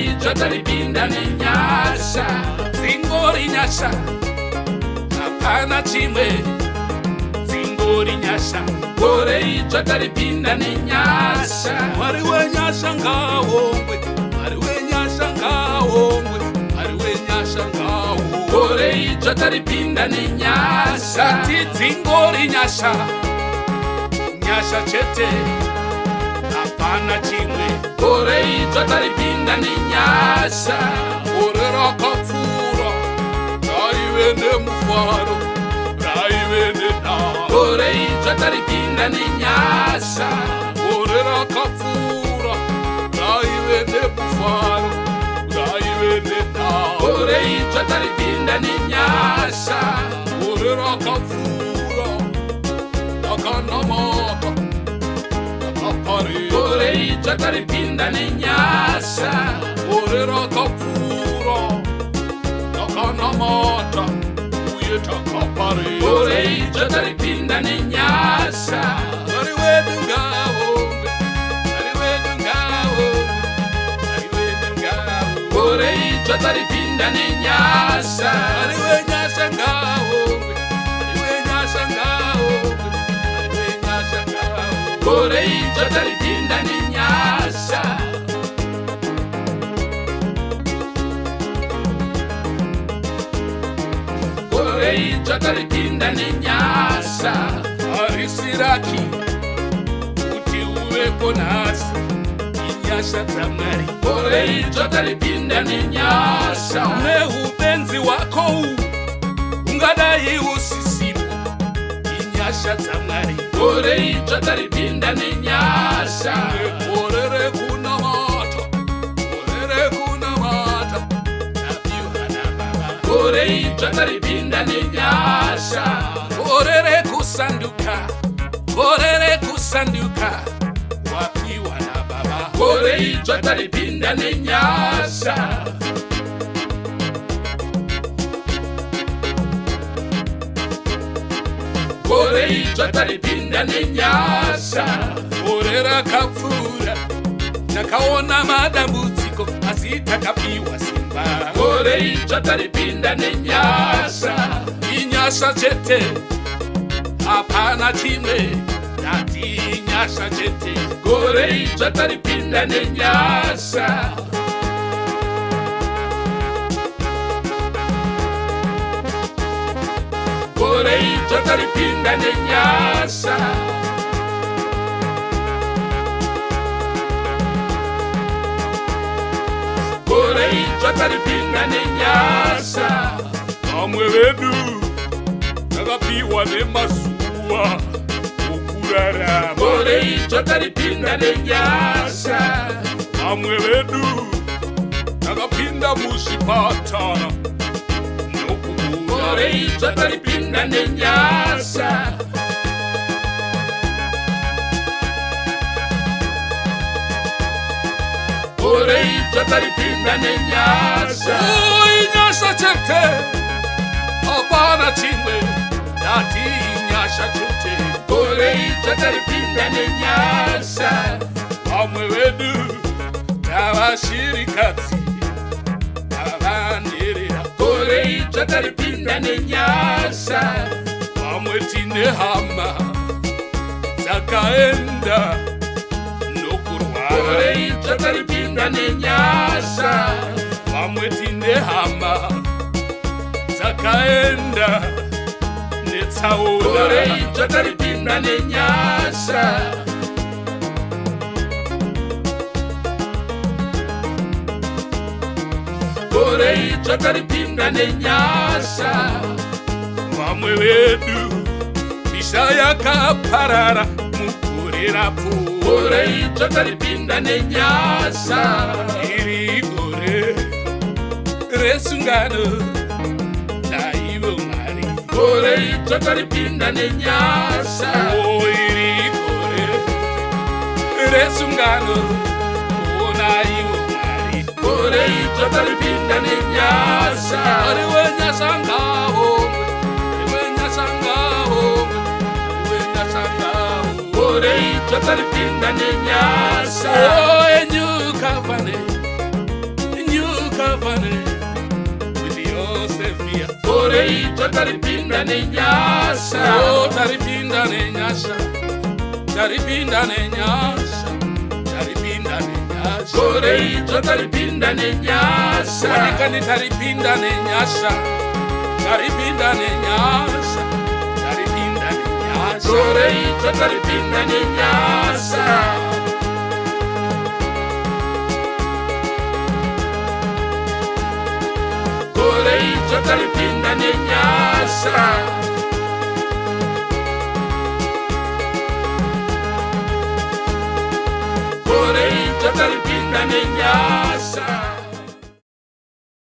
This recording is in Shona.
idzva taripinda nenyasha, dzingori nyasha, hapana chimwe, dzingori nyasha. Gore idzva taripinda nenyasha, Mwari wenyasha ngaongwe, Mwari wenyasha ngaongwe, Mwari wenyasha ngaongwe. Gore idzva taripinda nenyasha, dzingori nyasha, nyasha chete, hapana chimwe. Gore idzva taripinda nenyasha, gore rakapfuura, raive nemufaro, raive nenhamo. Gore idzva taripinda nenyasha, gore rakapfuura, raive nemufaro, raive nenhamo. Gore idzva taripinda nenyasha, gore rakapfuura, rakanamata, rakaparira. Gore idzva taripinda nenyasha, gore rakapfuura, rakanamata, uye takaparira. Gore idzva taripinda nenyasha, Mwari wedu ngaongwe, Mwari wedu ngaongwe, Mwari wedu ngaongwe. Gore idzva taripinda nenyasha, Mwari wenyasha ngaongwe, Mwari wenyasha ngaongwe, Mwari wenyasha ngaongwe. Gore idzva taripinda nenyasha, gore idzva taripinda nenyasha. Harisiraki kuti uvepo nhasi, inyasha dzaMwari. Gore idzva taripinda nenyasha, neupenzi hwako ungadai usisipo, inyasha dzaMwari. Gore idzva taripinda nenyasha, gore rekunamata, gore rekunamata, tapiwa naBaba. Gore idzva taripinda nenyasha, gore rekusanduka, gore rekusanduka, wapiwa naBaba. Gore idzva taripinda nenyasha, gore idzva taripinda nenyasha, gore rakapfuura, takaona madambudziko asi takapiwa simba. Gore idzva taripinda nenyasha, inyasha chete, hapana chimwe, tati inyasha chete. Gore idzva taripinda nenyasha, gore idzva taripinda nenyasha, gore idzva taripinda nenyasha. Vamwe vedu takapiwa nemazuva okurarama. Gore idzva taripinda nenyasha. Vamwe vedu takapinda muzvipatara nokugura. Gore idzva taripinda nenyasha, gore idzva taripinda nenyasha. Inyasha chete, hapana chimwe, tati inyasha chete. Gore idzva taripinda nenyasha. Vamwe vedu tavashirikadzi, tavanherera. Gore idzva taripinda nenyasha. Vamwe tine hama dzakaenda nokurwara. Gore idzva taripinda nenyasha. Vamwe tine hama dzakaenda netsaona. Gore idzva taripinda nenyasha. Gore idzva taripinda nenyasha. Vamwe vedu misha yakaparara mugore rapfu. Gore idzva taripinda nenyasha. Iri gore resungano naivo Mwari. Gore idzva taripinda nenyasha. Iri gore resungano naivo Mwari. Gore idzva taripinda nenyasha. Mwari wenyasha ngaongwe, Mwari wenyasha ngaongwe, Mwari wenyasha ngaongwe. Gore idzva taripinda nenyasha. Enyuka vane Stefane with Yosefia. Kore ito taripinda ne nyasa. Oh, taripinda ne nyasa. Taripinda ne nyasa. Taripinda ne nyasa. Kore ito taripinda ne nyasa. Wanikani taripinda ne nyasa. Taripinda ne nyasa. Taripinda ne nyasa. Kore ito taripinda ne nyasa. Ito talipinda ni nyasa. Kore ito talipinda ni nyasa.